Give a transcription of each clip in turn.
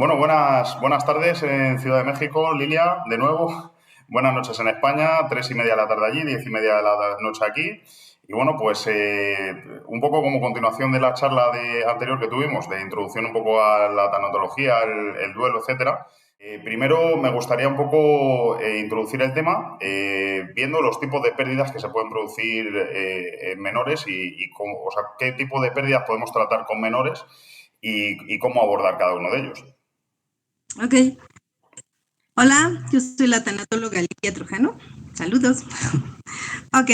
Bueno, buenas tardes en Ciudad de México, Lilia, de nuevo. Buenas noches en España, 3:30 de la tarde allí, 10:30 de la noche aquí. Y bueno, pues un poco como continuación de la charla anterior que tuvimos, de introducción un poco a la tanatología, el duelo, etcétera. Primero me gustaría un poco introducir el tema viendo los tipos de pérdidas que se pueden producir en menores y o sea, qué tipo de pérdidas podemos tratar con menores y cómo abordar cada uno de ellos. Ok. Hola, yo soy la tanatóloga Lidia Trujano. Saludos. Ok,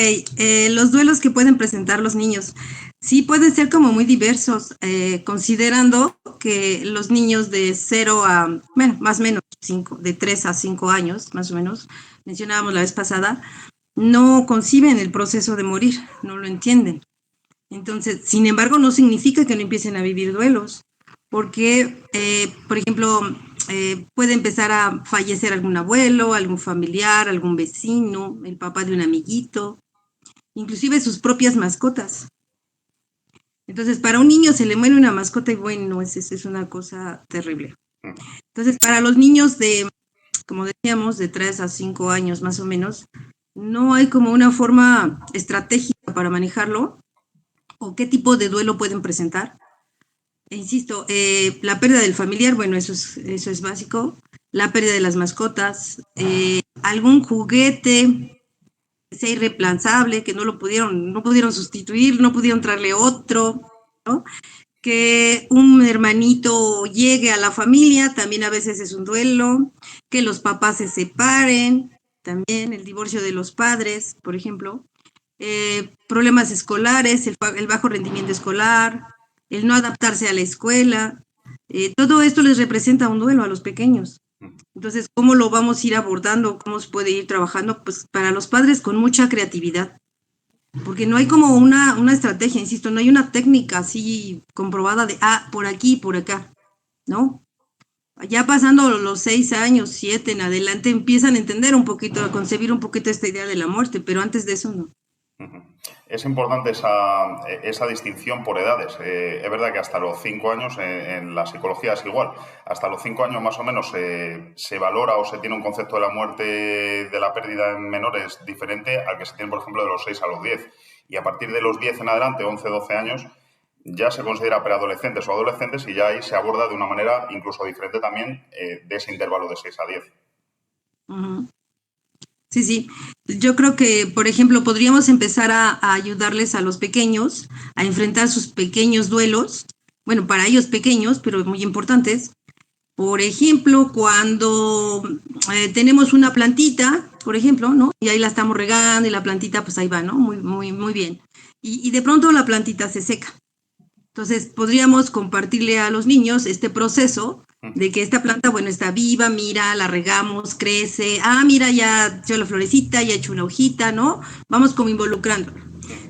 los duelos que pueden presentar los niños. Sí, pueden ser como muy diversos, considerando que los niños de 0 a, bueno, más o menos 5, de 3 a 5 años, más o menos, mencionábamos la vez pasada, no conciben el proceso de morir, no lo entienden. Entonces, sin embargo, no significa que no empiecen a vivir duelos, porque, por ejemplo, puede empezar a fallecer algún abuelo, algún familiar, algún vecino, el papá de un amiguito, inclusive sus propias mascotas. Entonces, para un niño se le muere una mascota y bueno, es una cosa terrible. Entonces, para los niños de, como decíamos, de 3 a 5 años más o menos, no hay como una forma estratégica para manejarlo o qué tipo de duelo pueden presentar. E insisto, la pérdida del familiar, bueno, eso es básico. La pérdida de las mascotas, algún juguete que sea irreemplazable, que no pudieron sustituir, no pudieron traerle otro, ¿no? Que un hermanito llegue a la familia, también a veces es un duelo, que los papás se separen, también el divorcio de los padres, por ejemplo, problemas escolares, el bajo rendimiento escolar, el no adaptarse a la escuela, todo esto les representa un duelo a los pequeños. Entonces, ¿cómo lo vamos a ir abordando? ¿Cómo se puede ir trabajando? Pues para los padres con mucha creatividad, porque no hay como una estrategia, insisto, no hay una técnica así comprobada de, por aquí, por acá, ¿no? Ya pasando los 6 años, 7 en adelante, empiezan a entender un poquito, a concebir un poquito esta idea de la muerte, pero antes de eso no. Es importante esa distinción por edades. Es verdad que hasta los 5 años, en la psicología es igual, hasta los 5 años más o menos se valora o se tiene un concepto de la muerte, de la pérdida en menores diferente al que se tiene, por ejemplo, de los 6 a los 10. Y a partir de los 10 en adelante, 11, 12 años, ya se considera preadolescentes o adolescentes y ya ahí se aborda de una manera incluso diferente también de ese intervalo de 6 a 10. Uh-huh. Sí, sí. Yo creo que, por ejemplo, podríamos empezar a ayudarles a los pequeños a enfrentar sus pequeños duelos, bueno, para ellos pequeños, pero muy importantes. Por ejemplo, cuando tenemos una plantita, por ejemplo, ¿no? Y ahí la estamos regando y la plantita, pues ahí va, ¿no? Muy, muy, muy bien. Y de pronto la plantita se seca. Entonces, podríamos compartirle a los niños este proceso de que esta planta, bueno, está viva, mira, la regamos, crece, mira, ya echó la florecita, ya echó una hojita, ¿no? Vamos como involucrando.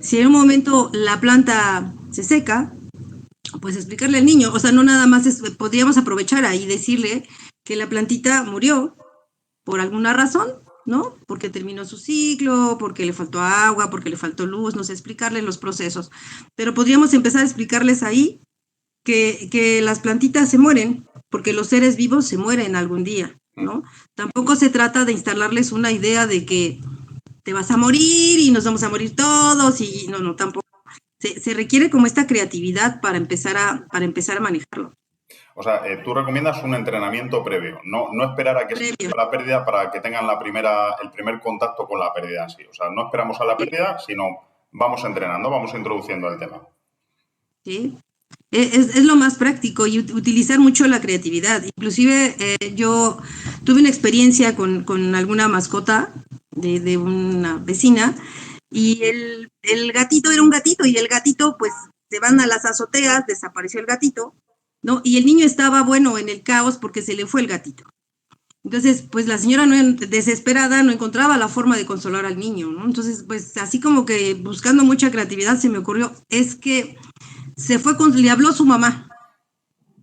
Si en un momento la planta se seca, pues explicarle al niño, o sea, no nada más podríamos aprovechar ahí y decirle que la plantita murió por alguna razón, ¿no? Porque terminó su ciclo, porque le faltó agua, porque le faltó luz, no sé, explicarles los procesos. Pero podríamos empezar a explicarles ahí que las plantitas se mueren, porque los seres vivos se mueren algún día, ¿no? Tampoco se trata de instalarles una idea de que te vas a morir y nos vamos a morir todos y no, tampoco. Se requiere como esta creatividad para empezar a manejarlo. O sea, tú recomiendas un entrenamiento previo, no esperar a que se Previo. produzca la pérdida para que tengan el primer contacto con la pérdida en sí. O sea, no esperamos a la pérdida, sino vamos entrenando, vamos introduciendo el tema. ¿Sí? Es lo más práctico y utilizar mucho la creatividad. Inclusive yo tuve una experiencia con alguna mascota de una vecina y el gatito era un gatito y el gatito pues se van a las azoteas, desapareció el gatito, ¿no? Y el niño estaba, bueno, en el caos porque se le fue el gatito. Entonces, pues la señora desesperada no encontraba la forma de consolar al niño, ¿no? Entonces, pues así como que buscando mucha creatividad se me ocurrió, es que le habló su mamá.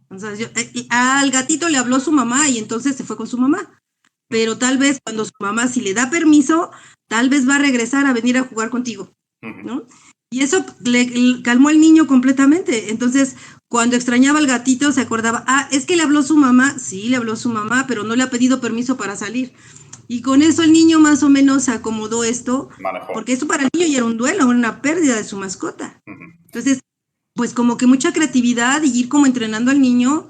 Entonces, al gatito le habló su mamá y entonces se fue con su mamá. Pero tal vez cuando su mamá, si le da permiso, tal vez va a regresar a venir a jugar contigo, ¿no? Y eso le calmó al niño completamente. Entonces, cuando extrañaba al gatito, se acordaba, es que le habló su mamá. Sí, le habló su mamá, pero no le ha pedido permiso para salir. Y con eso el niño más o menos se acomodó esto, Manejó. porque eso para el niño ya era un duelo, una pérdida de su mascota. Ujú. Entonces, pues como que mucha creatividad y ir como entrenando al niño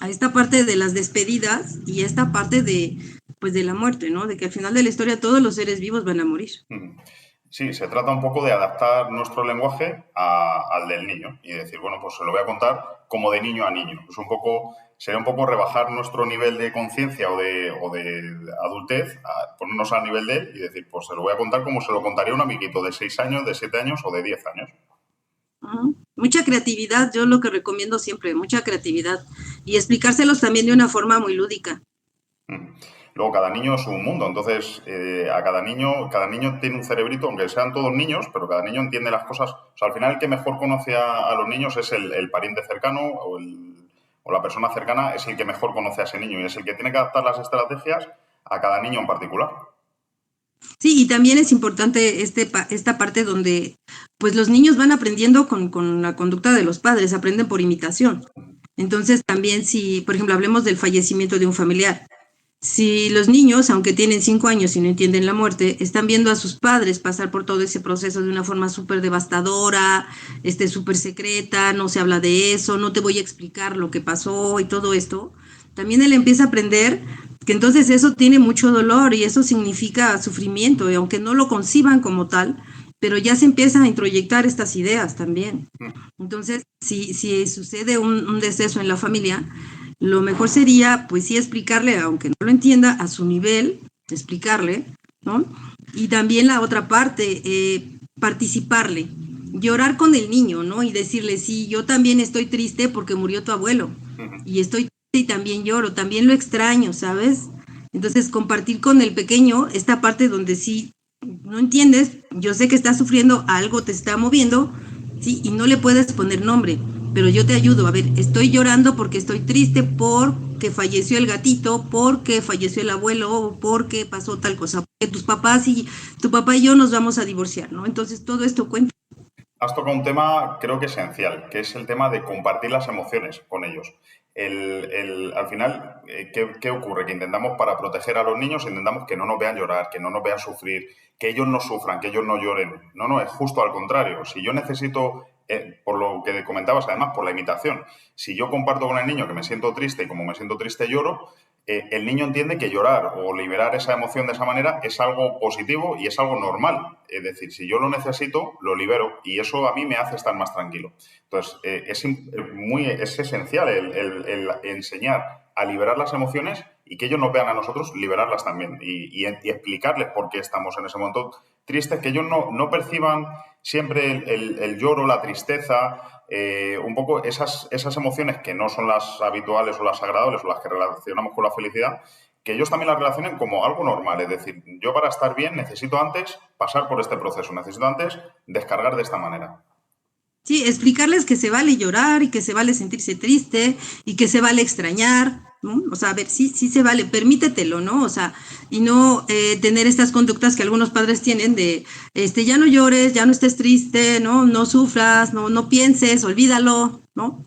a esta parte de las despedidas y esta parte de, pues de la muerte, ¿no? De que al final de la historia todos los seres vivos van a morir. Ujú. Sí, se trata un poco de adaptar nuestro lenguaje al del niño y decir, bueno, pues se lo voy a contar como de niño a niño. Es un poco, sería un poco rebajar nuestro nivel de conciencia o de adultez, ponernos al nivel de él y decir, pues se lo voy a contar como se lo contaría a un amiguito de 6 años, de 7 años o de 10 años. Mucha creatividad, yo lo que recomiendo siempre, mucha creatividad. Y explicárselos también de una forma muy lúdica. Mm. Luego, cada niño es un mundo, entonces a cada niño tiene un cerebrito, aunque sean todos niños, pero cada niño entiende las cosas. O sea, al final el que mejor conoce a los niños es el pariente cercano o la persona cercana, es el que mejor conoce a ese niño y es el que tiene que adaptar las estrategias a cada niño en particular. Sí, y también es importante esta parte donde pues los niños van aprendiendo con la conducta de los padres, aprenden por imitación. Entonces también si, por ejemplo, hablemos del fallecimiento de un familiar, si los niños, aunque tienen 5 años y no entienden la muerte, están viendo a sus padres pasar por todo ese proceso de una forma súper devastadora, súper secreta, no se habla de eso, no te voy a explicar lo que pasó y todo esto, también él empieza a aprender que entonces eso tiene mucho dolor y eso significa sufrimiento, y aunque no lo conciban como tal, pero ya se empiezan a introyectar estas ideas también. Entonces, si sucede un deceso en la familia, lo mejor sería, pues sí, explicarle, aunque no lo entienda, a su nivel, explicarle, ¿no? Y también la otra parte, participarle, llorar con el niño, ¿no? Y decirle, sí, yo también estoy triste porque murió tu abuelo, y estoy triste y también lloro, también lo extraño, ¿sabes? Entonces, compartir con el pequeño esta parte donde sí, no entiendes, yo sé que estás sufriendo, algo te está moviendo, sí, y no le puedes poner nombre, pero yo te ayudo. A ver, estoy llorando porque estoy triste porque falleció el gatito, porque falleció el abuelo, porque pasó tal cosa, porque tu papá y yo nos vamos a divorciar, ¿no? Entonces todo esto cuenta. Has tocado un tema, creo que esencial, que es el tema de compartir las emociones con ellos. Al final, ¿qué ocurre? Que intentamos, para proteger a los niños, intentamos que no nos vean llorar, que no nos vean sufrir, que ellos no sufran, que ellos no lloren. No, no, es justo al contrario. Si yo necesito, por lo que comentabas además, por la imitación, si yo comparto con el niño que me siento triste y como me siento triste lloro, el niño entiende que llorar o liberar esa emoción de esa manera es algo positivo y es algo normal. Es decir, si yo lo necesito, lo libero y eso a mí me hace estar más tranquilo. Entonces, es esencial el enseñar a liberar las emociones y que ellos nos vean a nosotros liberarlas también y explicarles por qué estamos en ese momento tristes, que ellos no perciban siempre el lloro, la tristeza, un poco esas emociones que no son las habituales o las agradables o las que relacionamos con la felicidad, que ellos también las relacionen como algo normal. Es decir, yo para estar bien necesito antes pasar por este proceso, necesito antes descargar de esta manera. Sí, explicarles que se vale llorar y que se vale sentirse triste y que se vale extrañar, ¿no? O sea, a ver, sí, sí se vale, permítetelo, ¿no? O sea, y no tener estas conductas que algunos padres tienen de, ya no llores, ya no estés triste, ¿no? No sufras, no pienses, olvídalo, ¿no?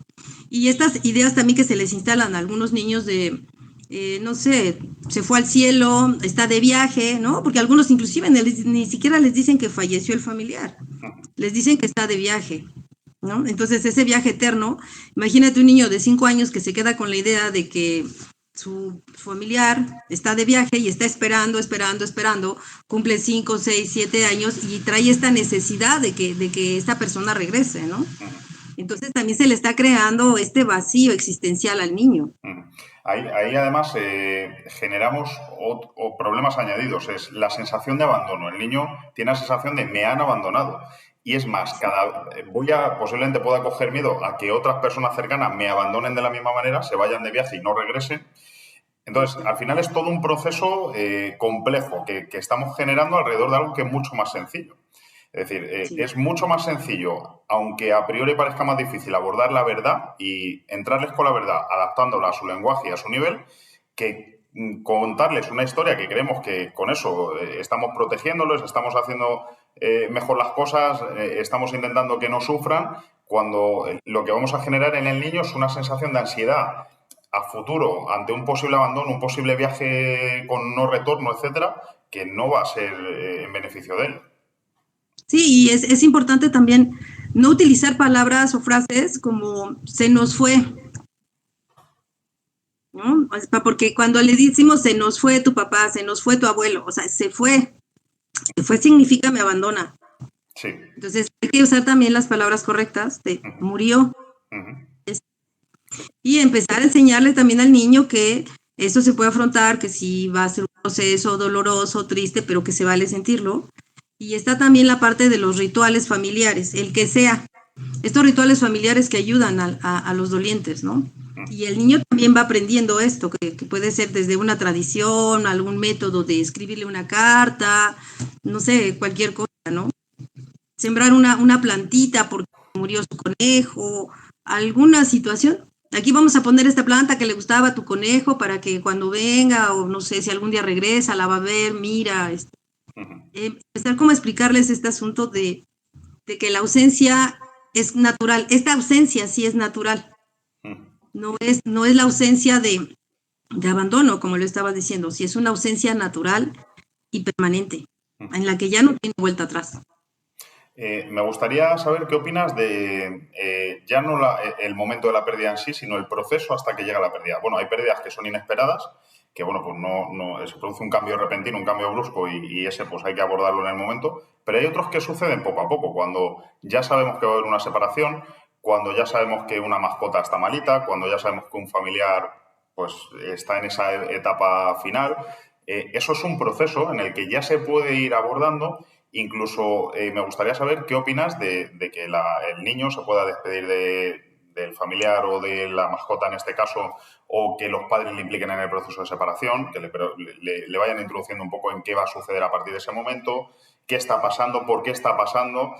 Y estas ideas también que se les instalan a algunos niños de, no sé, se fue al cielo, está de viaje, ¿no? Porque algunos inclusive ni siquiera les dicen que falleció el familiar, les dicen que está de viaje, ¿no? Entonces, ese viaje eterno, imagínate un niño de 5 años que se queda con la idea de que su familiar está de viaje y está esperando, cumple 5, 6, 7 años y trae esta necesidad de que esta persona regrese, ¿no? Entonces también se le está creando este vacío existencial al niño. Ahí además generamos problemas añadidos. Es la sensación de abandono. El niño tiene la sensación de me han abandonado. Y es más, posiblemente pueda coger miedo a que otras personas cercanas me abandonen de la misma manera, se vayan de viaje y no regresen. Entonces, al final es todo un proceso complejo que estamos generando alrededor de algo que es mucho más sencillo. Es decir, Sí. es mucho más sencillo, aunque a priori parezca más difícil abordar la verdad y entrarles con la verdad, adaptándola a su lenguaje y a su nivel, que contarles una historia que creemos que con eso estamos protegiéndolos, estamos haciendo mejor las cosas, estamos intentando que no sufran, cuando lo que vamos a generar en el niño es una sensación de ansiedad a futuro ante un posible abandono, un posible viaje con no retorno, etcétera, que no va a ser en beneficio de él. Sí, y es importante también no utilizar palabras o frases como se nos fue, ¿no? Porque cuando le decimos se nos fue tu papá, se nos fue tu abuelo, o sea, se fue significa me abandona. Sí. Entonces hay que usar también las palabras correctas de murió. Y empezar a enseñarle también al niño que esto se puede afrontar, que sí va a ser un proceso doloroso, triste, pero que se vale sentirlo. Y está también la parte de los rituales familiares, el que sea. Estos rituales familiares que ayudan a los dolientes, ¿no? Y el niño también va aprendiendo esto, que puede ser desde una tradición, algún método de escribirle una carta, no sé, cualquier cosa, ¿no? Sembrar una plantita porque murió su conejo, alguna situación. Aquí vamos a poner esta planta que le gustaba a tu conejo para que cuando venga, o no sé, si algún día regresa, la va a ver, mira. Empezar como a explicarles este asunto de que la ausencia es natural. Esta ausencia sí es natural. No es la ausencia de abandono, como lo estaba diciendo, sí es una ausencia natural y permanente, en la que ya no tiene vuelta atrás. Me gustaría saber qué opinas de ya no el momento de la pérdida en sí, sino el proceso hasta que llega la pérdida. Bueno, hay pérdidas que son inesperadas, que bueno, pues no se produce un cambio repentino, un cambio brusco y ese pues hay que abordarlo en el momento, pero hay otros que suceden poco a poco, cuando ya sabemos que va a haber una separación, cuando ya sabemos que una mascota está malita, cuando ya sabemos que un familiar pues está en esa etapa final. Eso es un proceso en el que ya se puede ir abordando. Incluso me gustaría saber qué opinas de que el niño se pueda despedir del familiar o de la mascota en este caso, o que los padres le impliquen en el proceso de separación, que le vayan introduciendo un poco en qué va a suceder a partir de ese momento, qué está pasando, por qué está pasando,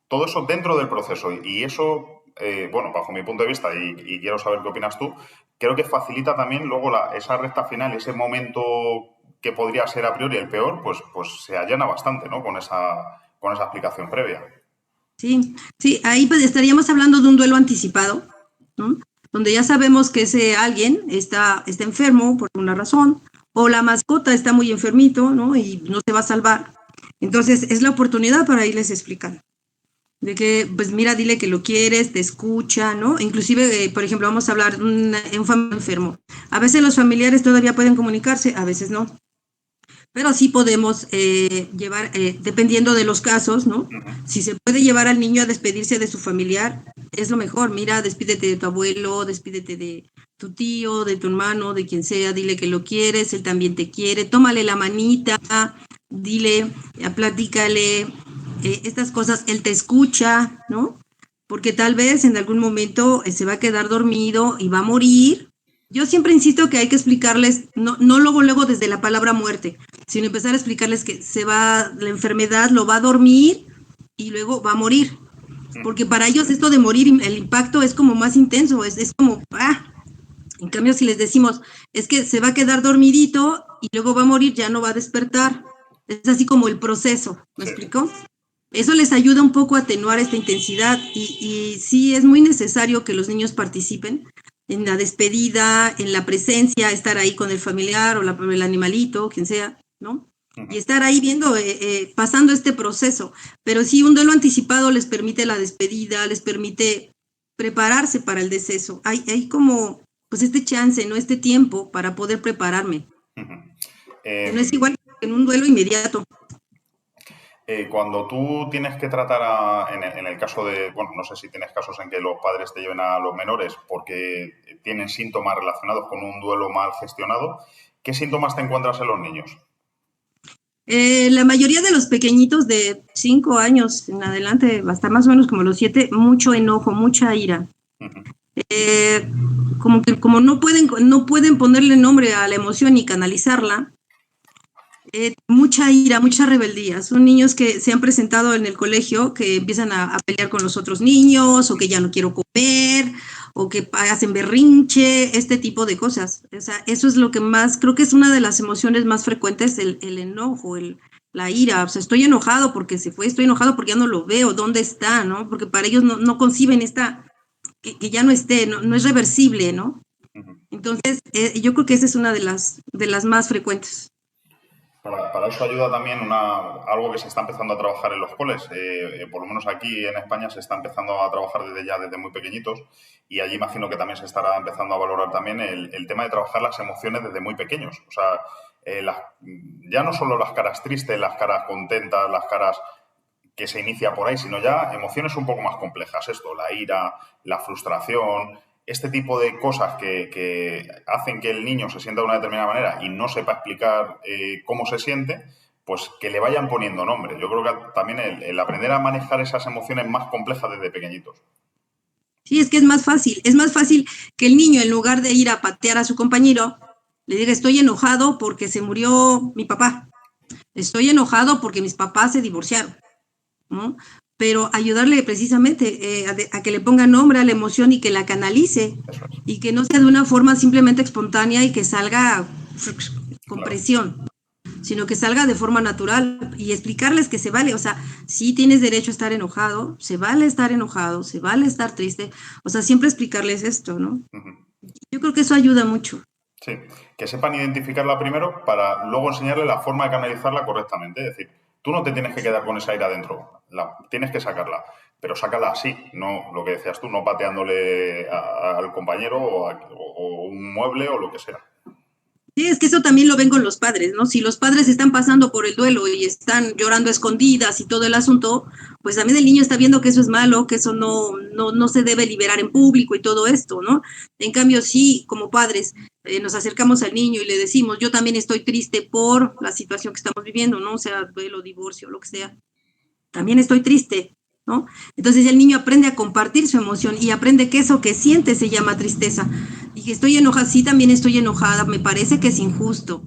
todo eso dentro del proceso. Y eso, bueno, bajo mi punto de vista, y quiero saber qué opinas tú, creo que facilita también luego esa recta final, ese momento que podría ser a priori el peor, pues se allana bastante, ¿no? Con esa explicación previa. Sí, sí, ahí pues estaríamos hablando de un duelo anticipado, ¿no? Donde ya sabemos que ese alguien está enfermo por una razón, o la mascota está muy enfermito, ¿no? Y no se va a salvar. Entonces es la oportunidad para irles explicando. De que, pues mira, dile que lo quieres, te escucha, ¿no? Inclusive, por ejemplo, vamos a hablar de un familiar enfermo. A veces los familiares todavía pueden comunicarse, a veces no. Pero sí podemos llevar, dependiendo de los casos, ¿no? Si se puede llevar al niño a despedirse de su familiar, es lo mejor. Mira, despídete de tu abuelo, despídete de tu tío, de tu hermano, de quien sea, dile que lo quieres, él también te quiere, tómale la manita, dile, platícale estas cosas, él te escucha, ¿no? Porque tal vez en algún momento se va a quedar dormido y va a morir. Yo siempre insisto que hay que explicarles, no luego desde la palabra muerte, sino empezar a explicarles que se va, la enfermedad lo va a dormir y luego va a morir. Porque para ellos esto de morir, el impacto es como más intenso, es como, en cambio si les decimos, es que se va a quedar dormidito y luego va a morir, ya no va a despertar. Es así como el proceso, ¿me explico? Eso les ayuda un poco a atenuar esta intensidad y sí es muy necesario que los niños participen en la despedida, en la presencia, estar ahí con el familiar o el animalito, quien sea, ¿no? Y estar ahí viendo, pasando este proceso. Pero sí, un duelo anticipado les permite la despedida, les permite prepararse para el deceso. Hay como, pues este chance, ¿no? Este tiempo para poder prepararme. No es igual que en un duelo inmediato. Cuando tú tienes que tratar, en el caso de, bueno, no sé si tienes casos en que los padres te lleven a los menores porque tienen síntomas relacionados con un duelo mal gestionado, ¿qué síntomas te encuentras en los niños? La mayoría de los pequeñitos de 5 años en adelante, hasta más o menos como los 7, mucho enojo, mucha ira. Como no pueden ponerle nombre a la emoción y canalizarla, mucha ira, mucha rebeldía. Son niños que se han presentado en el colegio, que empiezan a pelear con los otros niños, o que ya no quiero comer, o que hacen berrinche, este tipo de cosas. O sea, eso es lo que más, creo que es una de las emociones más frecuentes, el enojo, la ira. O sea, estoy enojado porque se fue, estoy enojado porque ya no lo veo, ¿dónde está? ¿No? Porque para ellos no conciben que ya no esté, no es reversible, ¿no? Entonces, yo creo que esa es una de las más frecuentes. Para eso ayuda también algo que se está empezando a trabajar en los coles. Por lo menos aquí en España se está empezando a trabajar desde muy pequeñitos, y allí imagino que también se estará empezando a valorar también el tema de trabajar las emociones desde muy pequeños. O sea, ya no solo las caras tristes, las caras contentas, las caras que se inicia por ahí, sino ya emociones un poco más complejas. Esto, la ira, la frustración, este tipo de cosas que hacen que el niño se sienta de una determinada manera y no sepa explicar cómo se siente, pues que le vayan poniendo nombre. Yo creo que también el aprender a manejar esas emociones más complejas desde pequeñitos. Sí, es que es más fácil que el niño, en lugar de ir a patear a su compañero, le diga, estoy enojado porque se murió mi papá, estoy enojado porque mis papás se divorciaron, ¿no? Pero ayudarle precisamente a que le ponga nombre a la emoción y que la canalice, Eso es. y que no sea de una forma simplemente espontánea y que salga con Claro. presión, sino que salga de forma natural, y explicarles que se vale. O sea, sí tienes derecho a estar enojado, se vale estar triste, o sea, siempre explicarles esto, ¿no? Uh-huh. Yo creo que eso ayuda mucho. Sí, que sepan identificarla primero para luego enseñarle la forma de canalizarla correctamente. Es decir, tú no te tienes que quedar con esa ira dentro, tienes que sacarla, pero sácala así, no lo que decías tú, no pateándole al compañero o un mueble o lo que sea. Sí, es que eso también lo ven con los padres, ¿no? Si los padres están pasando por el duelo y están llorando a escondidas y todo el asunto, pues también el niño está viendo que eso es malo, que eso no se debe liberar en público y todo esto, ¿no? En cambio, sí, como padres, nos acercamos al niño y le decimos, yo también estoy triste por la situación que estamos viviendo, ¿no? O sea, duelo, divorcio, lo que sea. También estoy triste, ¿no? Entonces el niño aprende a compartir su emoción y aprende que eso que siente se llama tristeza. Y que estoy enojada, sí, también estoy enojada, me parece que es injusto.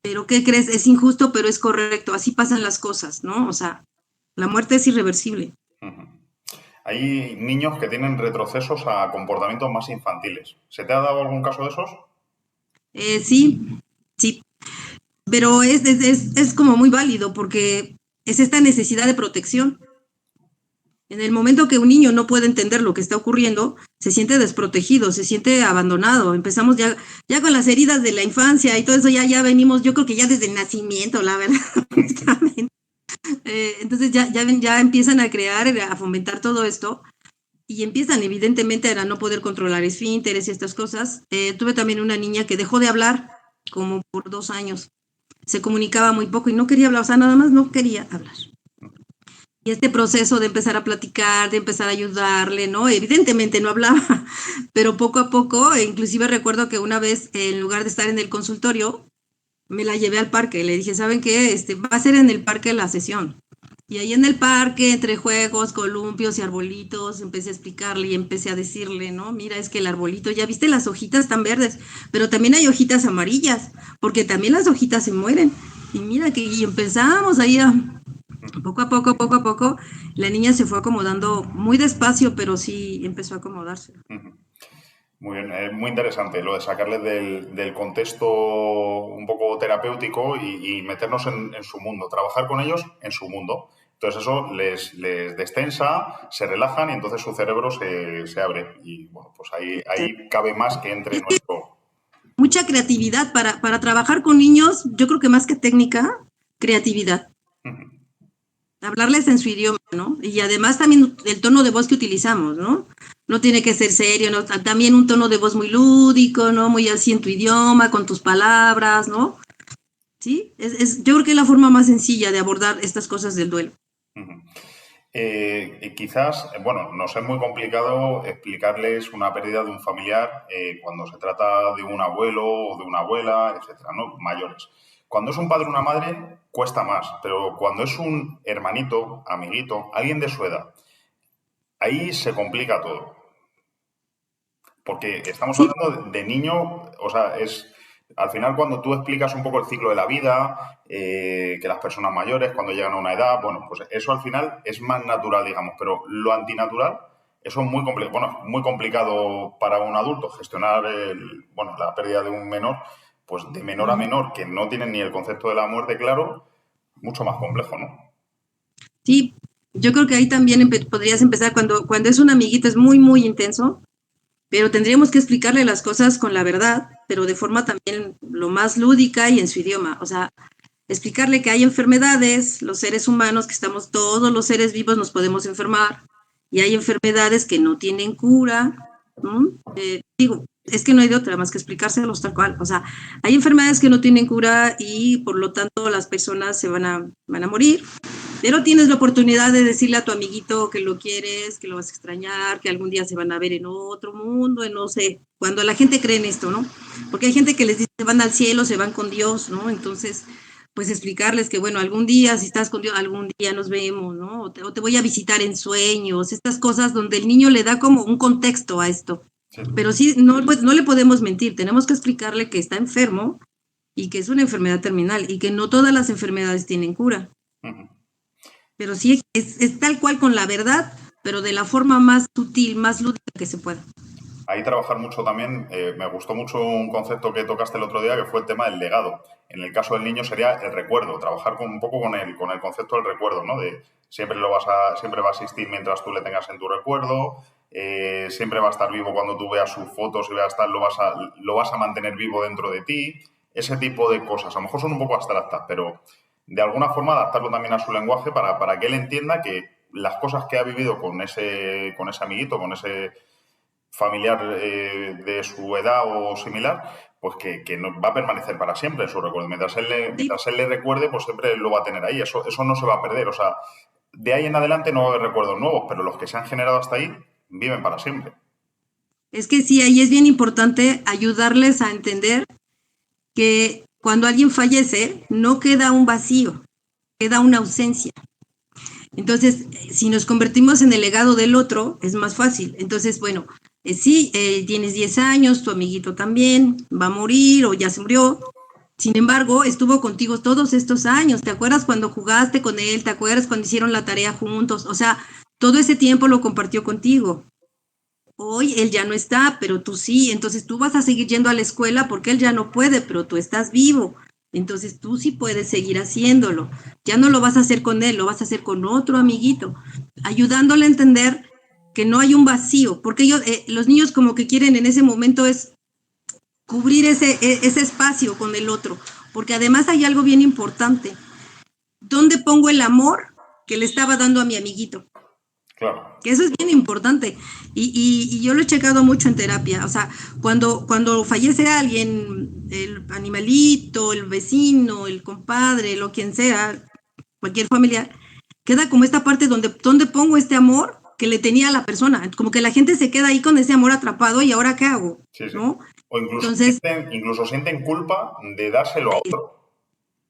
Pero ¿qué crees? Es injusto, pero es correcto, así pasan las cosas, ¿no? O sea, la muerte es irreversible. Uh-huh. Hay niños que tienen retrocesos a comportamientos más infantiles. ¿Se te ha dado algún caso de esos? Sí, sí, pero es como muy válido porque es esta necesidad de protección. En el momento que un niño no puede entender lo que está ocurriendo, se siente desprotegido, se siente abandonado. Empezamos ya con las heridas de la infancia y todo eso, ya venimos, yo creo que ya desde el nacimiento, la verdad, honestamente. Entonces ya empiezan a crear, a fomentar todo esto, y empiezan evidentemente a no poder controlar esfínteres y estas cosas. Tuve también una niña que dejó de hablar como por 2 años. Se comunicaba muy poco y no quería hablar, o sea, nada más no quería hablar. Y este proceso de empezar a platicar, de empezar a ayudarle, ¿no? Evidentemente no hablaba, pero poco a poco, inclusive recuerdo que una vez, en lugar de estar en el consultorio, me la llevé al parque. Le dije, ¿saben qué? Va a ser en el parque la sesión. Y ahí en el parque, entre juegos, columpios y arbolitos, empecé a explicarle y empecé a decirle, ¿no? Mira, es que el arbolito, ya viste, las hojitas tan verdes, pero también hay hojitas amarillas, porque también las hojitas se mueren. Y mira que y empezamos ahí poco a poco, la niña se fue acomodando muy despacio, pero sí empezó a acomodarse. Uh-huh. Muy bien, es muy interesante lo de sacarles del contexto un poco terapéutico y meternos en su mundo, trabajar con ellos en su mundo. Entonces eso les destensa, se relajan y entonces su cerebro se abre. Y bueno, pues ahí cabe más que entre nuestro... Mucha creatividad para trabajar con niños, yo creo que más que técnica, creatividad. Uh-huh. Hablarles en su idioma, ¿no? Y además también el tono de voz que utilizamos, ¿no? No tiene que ser serio, ¿no? También un tono de voz muy lúdico, ¿no? Muy así en tu idioma, con tus palabras, ¿no? Sí, yo creo que es la forma más sencilla de abordar estas cosas del duelo. Uh-huh. Quizás, bueno, nos es muy complicado explicarles una pérdida de un familiar cuando se trata de un abuelo o de una abuela, etcétera, ¿no? Mayores. Cuando es un padre o una madre, cuesta más, pero cuando es un hermanito, amiguito, alguien de su edad, ahí se complica todo. Porque estamos Sí, hablando de niño, o sea, al final cuando tú explicas un poco el ciclo de la vida, que las personas mayores cuando llegan a una edad, bueno, pues eso al final es más natural, digamos, pero lo antinatural eso es muy complicado para un adulto gestionar la pérdida de un menor, pues de menor a Ujú. menor, que no tienen ni el concepto de la muerte claro, mucho más complejo, ¿no? Sí, yo creo que ahí también podrías empezar cuando es un amiguito, es muy, muy intenso, pero tendríamos que explicarle las cosas con la verdad, pero de forma también lo más lúdica y en su idioma. O sea, explicarle que hay enfermedades, los seres humanos, que estamos, todos los seres vivos nos podemos enfermar, y hay enfermedades que no tienen cura, ¿no? Digo, es que no hay de otra más que explicárselos tal cual. O sea, hay enfermedades que no tienen cura y por lo tanto las personas van a morir, pero tienes la oportunidad de decirle a tu amiguito que lo quieres, que lo vas a extrañar, que algún día se van a ver en otro mundo, en no sé, cuando la gente cree en esto, ¿no? Porque hay gente que les dice van al cielo, se van con Dios, ¿no? Entonces, pues explicarles que, bueno, algún día, si estás con Dios, algún día nos vemos, ¿no? O te voy a visitar en sueños, estas cosas donde el niño le da como un contexto a esto. Sí. Pero sí, no, pues, no le podemos mentir, tenemos que explicarle que está enfermo y que es una enfermedad terminal y que no todas las enfermedades tienen cura. Ujú. Pero sí es tal cual con la verdad, pero de la forma más sutil, más lúdica que se pueda. Ahí trabajar mucho también, me gustó mucho un concepto que tocaste el otro día, que fue el tema del legado. En el caso del niño sería el recuerdo, trabajar un poco con el concepto del recuerdo, ¿no? De siempre va a existir mientras tú le tengas en tu recuerdo, siempre va a estar vivo cuando tú veas sus fotos y veas tal, lo vas a mantener vivo dentro de ti, ese tipo de cosas. A lo mejor son un poco abstractas, pero de alguna forma adaptarlo también a su lenguaje para que él entienda que las cosas que ha vivido con ese amiguito, con ese familiar de su edad o similar, pues que no, va a permanecer para siempre en su recuerdo. Sí, Mientras él le recuerde, pues siempre lo va a tener ahí. Eso no se va a perder. O sea, de ahí en adelante no va a haber recuerdos nuevos, pero los que se han generado hasta ahí viven para siempre. es que sí, ahí es bien importante ayudarles a entender que cuando alguien fallece, no queda un vacío, queda una ausencia. Entonces, si nos convertimos en el legado del otro, es más fácil. Entonces, bueno, sí, tienes 10 años, tu amiguito también va a morir o ya se murió. Sin embargo, estuvo contigo todos estos años. ¿Te acuerdas cuando jugaste con él? ¿Te acuerdas cuando hicieron la tarea juntos? O sea, todo ese tiempo lo compartió contigo. Hoy él ya no está, pero tú sí. Entonces tú vas a seguir yendo a la escuela porque él ya no puede, pero tú estás vivo. Entonces tú sí puedes seguir haciéndolo. Ya no lo vas a hacer con él, lo vas a hacer con otro amiguito, ayudándole a entender que no hay un vacío, porque los niños como que quieren en ese momento es cubrir ese espacio con el otro, porque además hay algo bien importante. ¿Dónde pongo el amor que le estaba dando a mi amiguito? Claro. Que eso es bien importante. Y yo lo he checado mucho en terapia. O sea, cuando fallece alguien, el animalito, el vecino, el compadre, lo quien sea, cualquier familiar, queda como esta parte donde pongo este amor que le tenía a la persona. Como que la gente se queda ahí con ese amor atrapado y ahora qué hago, Sí, sí. ¿no? O Entonces, incluso sienten culpa de dárselo a otro.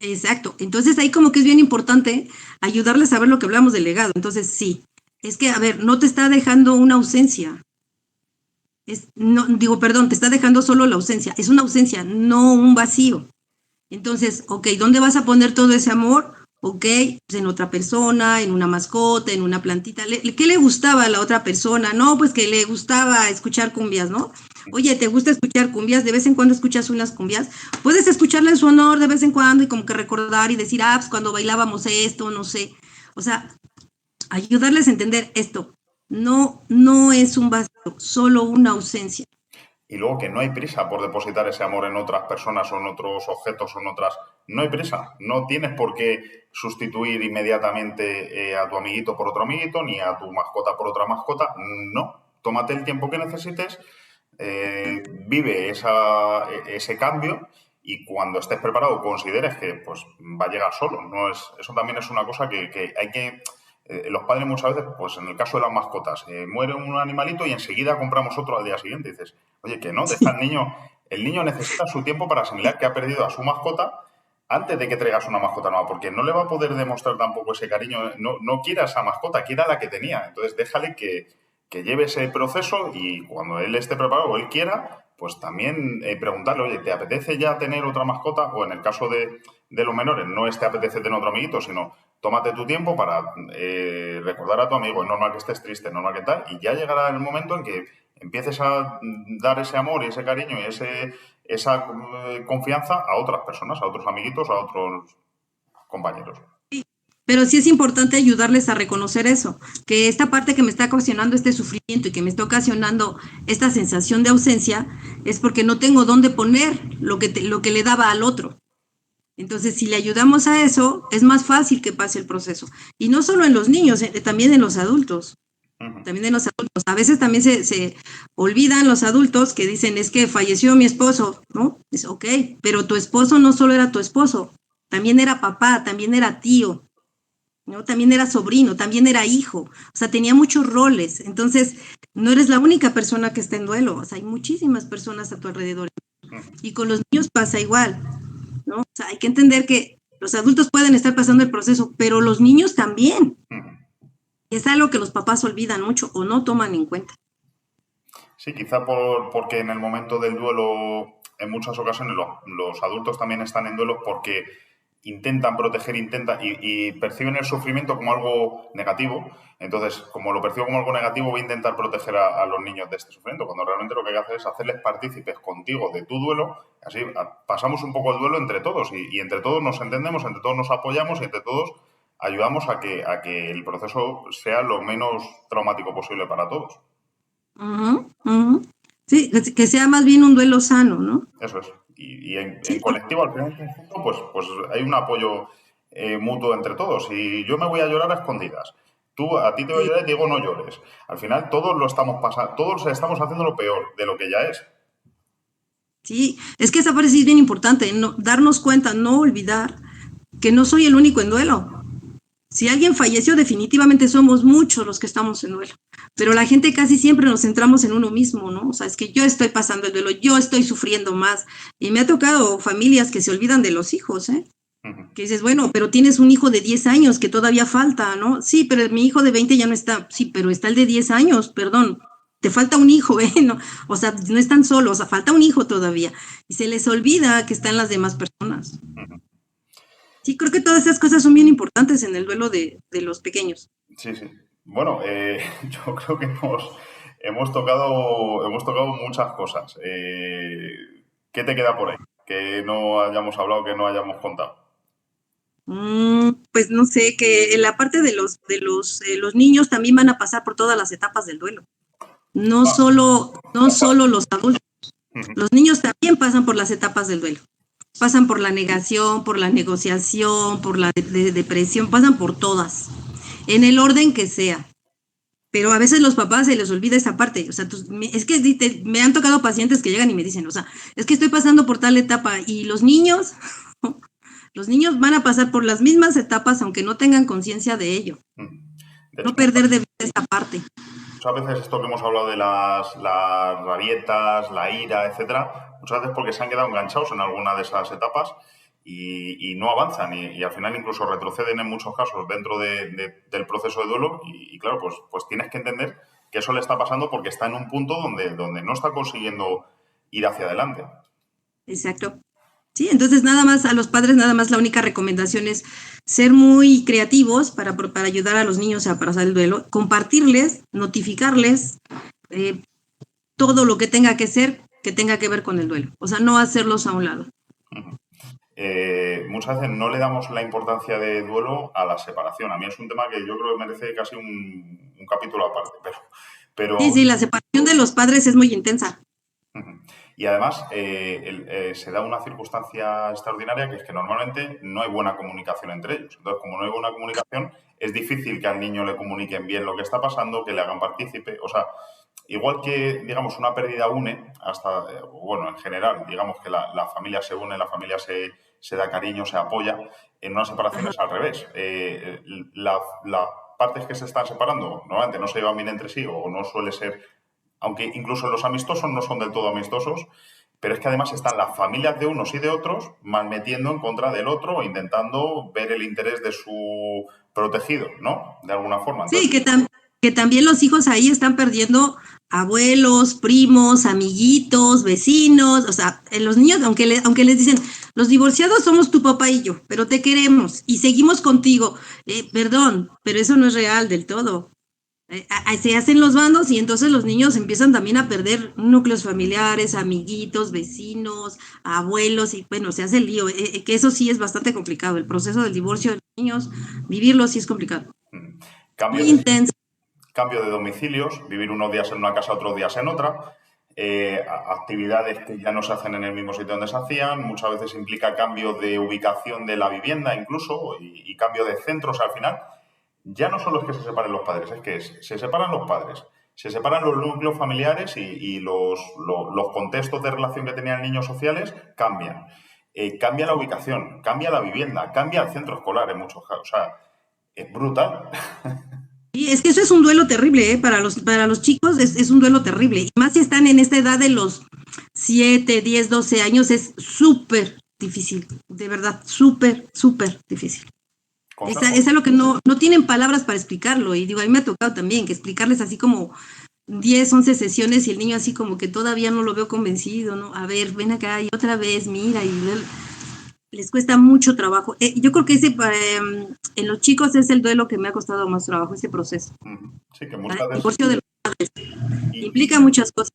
exacto. Entonces ahí como que es bien importante ayudarles a ver lo que hablamos del legado. Entonces, sí, es que, a ver, no te está dejando una ausencia. No, digo, perdón, te está dejando solo la ausencia. Es una ausencia, no un vacío. Entonces, ok, ¿dónde vas a poner todo ese amor? Ok, pues en otra persona, en una mascota, en una plantita. ¿Qué le gustaba a la otra persona? No, pues que le gustaba escuchar cumbias, ¿no? Oye, ¿te gusta escuchar cumbias? De vez en cuando escuchas unas cumbias. Puedes escucharla en su honor de vez en cuando y como que recordar y decir, ah, pues cuando bailábamos esto, no sé. O sea, ayudarles a entender esto. No, no es un vacío, solo una ausencia. Y luego que no hay prisa por depositar ese amor en otras personas o en otros objetos o en otras. No hay prisa. No tienes por qué sustituir inmediatamente a tu amiguito por otro amiguito, ni a tu mascota por otra mascota. No. Tómate el tiempo que necesites, vive ese cambio y cuando estés preparado consideres que pues, va a llegar solo. No es, eso también es una cosa que hay que los padres muchas veces, pues en el caso de las mascotas, muere un animalito y enseguida compramos otro al día siguiente. Y dices, oye, que no, deja al niño. El niño necesita su tiempo para asimilar que ha perdido a su mascota antes de que traigas una mascota nueva, porque no le va a poder demostrar tampoco ese cariño. No, no quiera esa mascota, quiera la que tenía. Entonces déjale que lleve ese proceso y cuando él esté preparado o él quiera, pues también preguntarle, oye, ¿te apetece ya tener otra mascota? O en el caso de los menores, no es te apetece tener otro amiguito, sino tómate tu tiempo para recordar a tu amigo, es normal que estés triste, es normal que tal, y ya llegará el momento en que empieces a dar ese amor y ese cariño y esa confianza a otras personas, a otros amiguitos, a otros compañeros. Pero sí es importante ayudarles a reconocer eso, que esta parte que me está ocasionando este sufrimiento y que me está ocasionando esta sensación de ausencia es porque no tengo dónde poner lo que le daba al otro. Entonces, si le ayudamos a eso, es más fácil que pase el proceso. Y no solo en los niños, también en los adultos. También en los adultos. A veces también se olvidan los adultos que dicen, es que falleció mi esposo, ¿no? Es ok, pero tu esposo no solo era tu esposo, también era papá, también era tío, ¿no? También era sobrino, también era hijo, o sea, tenía muchos roles. Entonces, no eres la única persona que está en duelo, o sea, hay muchísimas personas a tu alrededor. Y con los niños pasa igual, ¿no? O sea, hay que entender que los adultos pueden estar pasando el proceso, pero los niños también. Es algo que los papás olvidan mucho o no toman en cuenta. Sí, quizá porque en el momento del duelo, en muchas ocasiones, los adultos también están en duelo porque intentan proteger, y perciben el sufrimiento como algo negativo. Entonces, como lo percibo como algo negativo, voy a intentar proteger a los niños de este sufrimiento, cuando realmente lo que hay que hacer es hacerles partícipes contigo de tu duelo. Así pasamos un poco el duelo entre todos y entre todos nos entendemos, entre todos nos apoyamos y entre todos ayudamos a que el proceso sea lo menos traumático posible para todos. Sí, que sea más bien un duelo sano, ¿no? Eso es. Y en Sí, colectivo, al final, en conjunto, pues hay un apoyo mutuo entre todos. Y yo me voy a llorar a escondidas. A ti te voy a llorar y te digo no llores. Al final todos lo estamos pasando, todos estamos haciendo lo peor de lo que ya es. sí, es que esa parte sí es bien importante, no, darnos cuenta, no olvidar que no soy el único en duelo. Si alguien falleció, definitivamente somos muchos los que estamos en duelo. Pero la gente casi siempre nos centramos en uno mismo, ¿no? O sea, es que yo estoy pasando el duelo, yo estoy sufriendo más. Y me ha tocado familias que se olvidan de los hijos, ¿eh? Que dices, bueno, pero tienes un hijo de 10 años que todavía falta, ¿no? Sí, pero mi hijo de 20 ya no está. Sí, pero está el de 10 años, perdón. Te falta un hijo, ¿eh? No, o sea, no están solos, o sea, falta un hijo todavía. Y se les olvida que están las demás personas. Sí, creo que todas esas cosas son bien importantes en el duelo de los pequeños. Sí, sí. Bueno, yo creo que hemos tocado muchas cosas. ¿Qué te queda por ahí? Que no hayamos hablado, que no hayamos contado. Pues no sé, que en la parte de los niños también van a pasar por todas las etapas del duelo. No solo los adultos. Los niños también pasan por las etapas del duelo. Pasan por la negación, por la negociación, por la depresión, pasan por todas, en el orden que sea. Pero a veces los papás se les olvida esa parte. O sea, es que me han tocado pacientes que llegan y me dicen, o sea, es que estoy pasando por tal etapa y los niños van a pasar por las mismas etapas aunque no tengan conciencia de ello. De hecho, No perder de vista esa parte. muchas veces esto que hemos hablado de las rabietas, la ira, etcétera, muchas veces porque se han quedado enganchados en alguna de esas etapas y no avanzan y al final incluso retroceden en muchos casos dentro del proceso de duelo y claro, pues tienes que entender que eso le está pasando porque está en un punto donde no está consiguiendo ir hacia adelante. Exacto. Sí, entonces nada más a los padres, nada más la única recomendación es ser muy creativos para ayudar a los niños a pasar el duelo, compartirles, notificarles todo lo que tenga que ser, que tenga que ver con el duelo. O sea, no hacerlos a un lado. Muchas veces no le damos la importancia de duelo a la separación. A mí es un tema que yo creo que merece casi un capítulo aparte, Sí, pero sí, la separación de los padres es muy intensa. y además se da una circunstancia extraordinaria que es que normalmente no hay buena comunicación entre ellos. Entonces, como no hay buena comunicación, es difícil que al niño le comuniquen bien lo que está pasando, que le hagan partícipe. O sea, igual que, digamos, una pérdida une, hasta, bueno, en general, digamos que la familia se une, la familia se da cariño, se apoya. En una separación es al revés. Las partes que se están separando normalmente no se llevan bien entre sí o no suele ser, aunque incluso los amistosos no son del todo amistosos, pero es que además están las familias de unos y de otros malmetiendo en contra del otro, intentando ver el interés de su protegido, ¿no? De alguna forma. Sí, Entonces, que también los hijos ahí están perdiendo abuelos, primos, amiguitos, vecinos, o sea, los niños, aunque les dicen, los divorciados somos tu papá y yo, pero te queremos y seguimos contigo. Perdón, pero eso no es real del todo. Se hacen los bandos y entonces los niños empiezan también a perder núcleos familiares, amiguitos, vecinos, abuelos y bueno, se hace el lío, que eso sí es bastante complicado, el proceso del divorcio de los niños, vivirlo sí es complicado, Cambio muy de, intenso. cambio de domicilios, vivir unos días en una casa, otros días en otra, actividades que ya no se hacen en el mismo sitio donde se hacían, muchas veces implica cambio de ubicación de la vivienda incluso y cambio de centros al final. Ya no solo es que se separen los padres, es que se separan los padres, se separan los núcleos familiares y los contextos de relación que tenían niños sociales cambian. Cambia la ubicación, cambia la vivienda, cambia el centro escolar en muchos casos. O sea, es brutal. Y es que eso es un duelo terrible, ¿eh? Para los chicos es un duelo terrible. Y más si están en esta edad de los 7, 10, 12 años, es súper difícil. De verdad, súper, súper difícil. Es Consejo. algo que no tienen palabras para explicarlo. Y digo, a mí me ha tocado también que explicarles así como 10, 11 sesiones y el niño así como que todavía no lo veo convencido, ¿no? A ver, ven acá y otra vez, mira, y les cuesta mucho trabajo. Yo creo que en los chicos es el duelo que me ha costado más trabajo, ese proceso. Sí, que El muchas veces divorcio de los padres implica y, muchas cosas.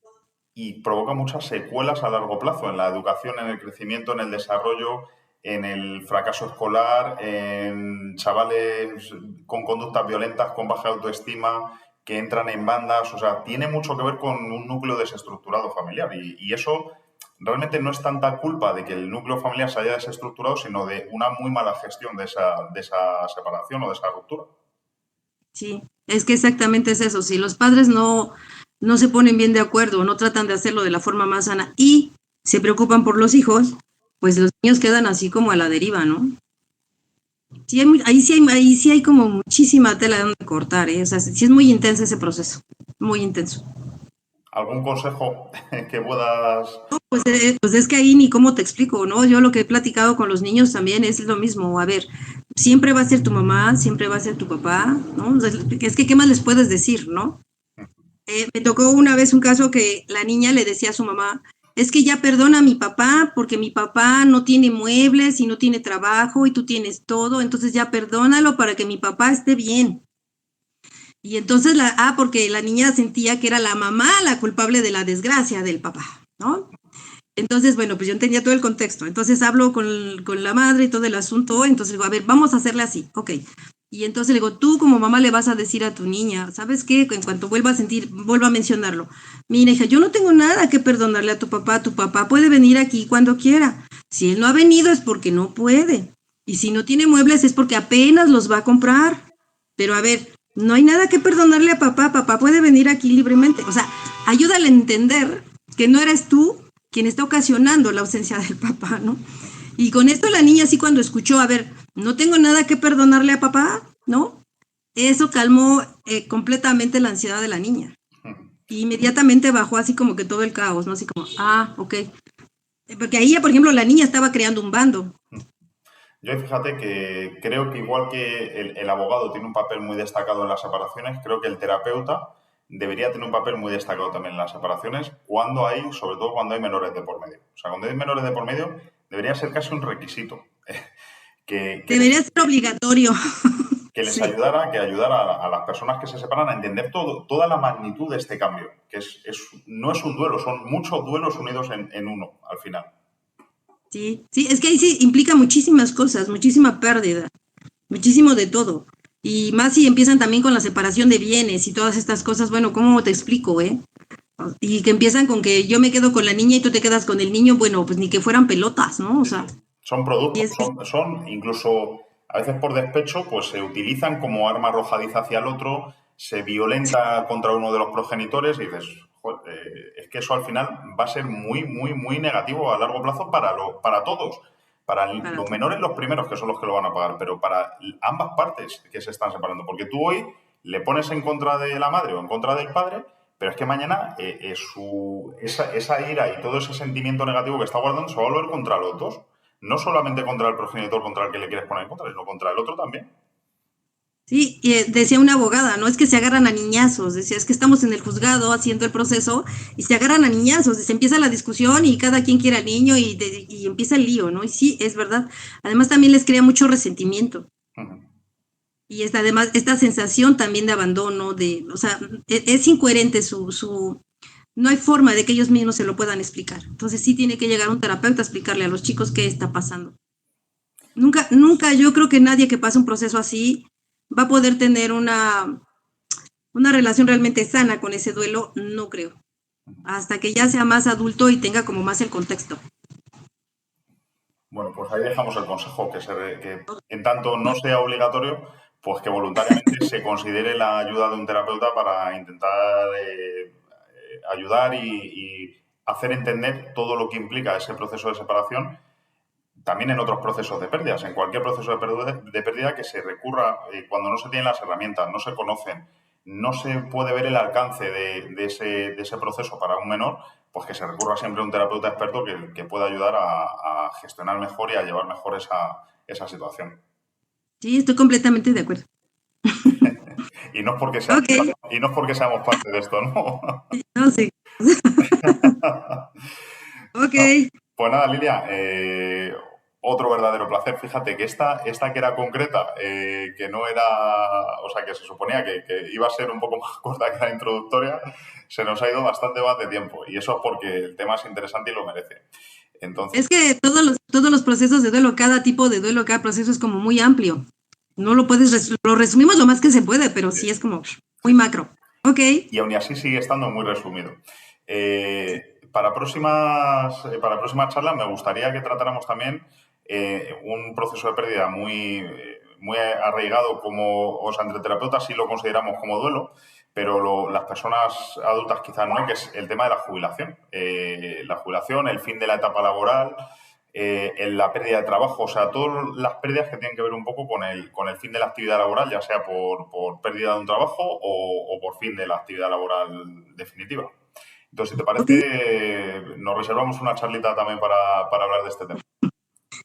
y provoca muchas secuelas a largo plazo en la educación, en el crecimiento, en el desarrollo, en el fracaso escolar, en chavales con conductas violentas, con baja autoestima, que entran en bandas. O sea, tiene mucho que ver con un núcleo desestructurado familiar. Y eso realmente no es tanta culpa de que el núcleo familiar se haya desestructurado, sino de una muy mala gestión de esa separación o de esa ruptura. Sí, es que exactamente es eso. Si los padres no se ponen bien de acuerdo, no tratan de hacerlo de la forma más sana y se preocupan por los hijos, pues los niños quedan así como a la deriva, ¿no? Sí, ahí sí hay como muchísima tela de donde cortar, ¿eh? O sea, sí es muy intenso ese proceso, muy intenso. ¿Algún consejo que puedas? Pues es que ahí ni cómo te explico, ¿no? Yo lo que he platicado con los niños también es lo mismo. A ver, siempre va a ser tu mamá, siempre va a ser tu papá, ¿no? Es que, ¿qué más les puedes decir, no? Me tocó una vez un caso que la niña le decía a su mamá, es que ya perdona a mi papá porque mi papá no tiene muebles y no tiene trabajo y tú tienes todo, entonces ya perdónalo para que mi papá esté bien. Y entonces porque la niña sentía que era la mamá la culpable de la desgracia del papá, ¿no? Entonces, bueno, pues yo entendía todo el contexto. Entonces hablo con la madre y todo el asunto. Entonces digo, a ver, vamos a hacerle así. Ok. Y entonces le digo, tú como mamá le vas a decir a tu niña, ¿sabes qué? En cuanto vuelva a mencionarlo. Mira, hija, yo no tengo nada que perdonarle a tu papá puede venir aquí cuando quiera. Si él no ha venido es porque no puede. Y si no tiene muebles es porque apenas los va a comprar. Pero a ver, no hay nada que perdonarle a papá puede venir aquí libremente. O sea, ayúdale a entender que no eres tú quien está ocasionando la ausencia del papá, ¿no? Y con esto la niña así cuando escuchó, a ver, no tengo nada que perdonarle a papá, ¿no? Eso calmó completamente la ansiedad de la niña. Y inmediatamente bajó así como que todo el caos, ¿no? Así como, ok. Porque ahí, por ejemplo, la niña estaba creando un bando. Yo fíjate que creo que igual que el abogado tiene un papel muy destacado en las separaciones, creo que el terapeuta debería tener un papel muy destacado también en las separaciones sobre todo cuando hay menores de por medio. O sea, cuando hay menores de por medio, debería ser casi un requisito que, que les, Debería ser obligatorio. que les Sí. ayudara, que ayudara a las personas que se separan a entender toda la magnitud de este cambio, que no es un duelo, son muchos duelos unidos en uno al final. Sí, sí, es que ahí sí implica muchísimas cosas, muchísima pérdida, muchísimo de todo. Y más si empiezan también con la separación de bienes y todas estas cosas, bueno, ¿cómo te explico, eh? Y que empiezan con que yo me quedo con la niña y tú te quedas con el niño, bueno, pues ni que fueran pelotas, ¿no? O Sí, sí. sea, Son y productos, es, son incluso a veces por despecho, pues se utilizan como arma arrojadiza hacia el otro, se violenta contra uno de los progenitores y dices, "Joder, es que eso al final va a ser muy, muy, muy negativo a largo plazo para todos. Para para los todo. menores, los primeros, que son los que lo van a pagar, pero para ambas partes que se están separando. Porque tú hoy le pones en contra de la madre o en contra del padre, pero es que mañana esa ira y todo ese sentimiento negativo que está guardando se va a volver contra los dos. No solamente contra el progenitor contra el que le quieres poner en contra, sino contra el otro también. Sí, y decía una abogada, no es que se agarran a niñazos, decía, es que estamos en el juzgado haciendo el proceso y se agarran a niñazos, y se empieza la discusión y cada quien quiere al niño y empieza el lío, ¿no? Y sí, es verdad. Además también les crea mucho resentimiento. Ujú. Y además esta sensación también de abandono, o sea, es incoherente no hay forma de que ellos mismos se lo puedan explicar. Entonces sí tiene que llegar un terapeuta a explicarle a los chicos qué está pasando. Nunca, yo creo que nadie que pase un proceso así va a poder tener una relación realmente sana con ese duelo, no creo. Hasta que ya sea más adulto y tenga como más el contexto. Bueno, pues ahí dejamos el consejo, que en tanto no sea obligatorio, pues que voluntariamente se considere la ayuda de un terapeuta para intentar ayudar y hacer entender todo lo que implica ese proceso de separación, también en otros procesos de pérdidas, en cualquier proceso de pérdida que se recurra cuando no se tienen las herramientas, no se conocen, no se puede ver el alcance de ese proceso para un menor, pues que se recurra siempre a un terapeuta experto que pueda ayudar a gestionar mejor y a llevar mejor esa situación. Sí, estoy completamente de acuerdo. Y no es porque seamos, Ok, y no es porque seamos parte de esto, ¿no? no sé. Ok, No. Pues nada, Lilia, otro verdadero placer. Fíjate que esta que era concreta, que no era, o sea, que se suponía que iba a ser un poco más corta que la introductoria, se nos ha ido bastante más de tiempo. Y eso es porque el tema es interesante y lo merece. Entonces, es que todos los procesos de duelo, cada tipo de duelo, cada proceso es como muy amplio. No lo lo resumimos lo más que se puede, pero sí es como muy macro. Ok, y aún así sigue estando muy resumido. Para próximas charlas me gustaría que tratáramos también un proceso de pérdida muy arraigado como, o sea, entre terapeutas sí lo consideramos como duelo, pero las personas adultas quizás no, que es el tema de la jubilación. La jubilación, el fin de la etapa laboral, en la pérdida de trabajo, o sea, todas las pérdidas que tienen que ver un poco con el fin de la actividad laboral, ya sea por pérdida de un trabajo o por fin de la actividad laboral definitiva. Entonces, si te ok. parece, nos reservamos una charlita también para hablar de este tema.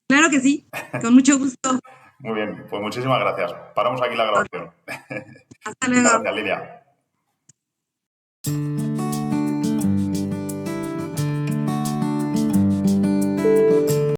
Claro que sí, con mucho gusto. Muy bien, pues muchísimas gracias. Paramos aquí la Ok, grabación. hasta Muchas luego. gracias, Lidia.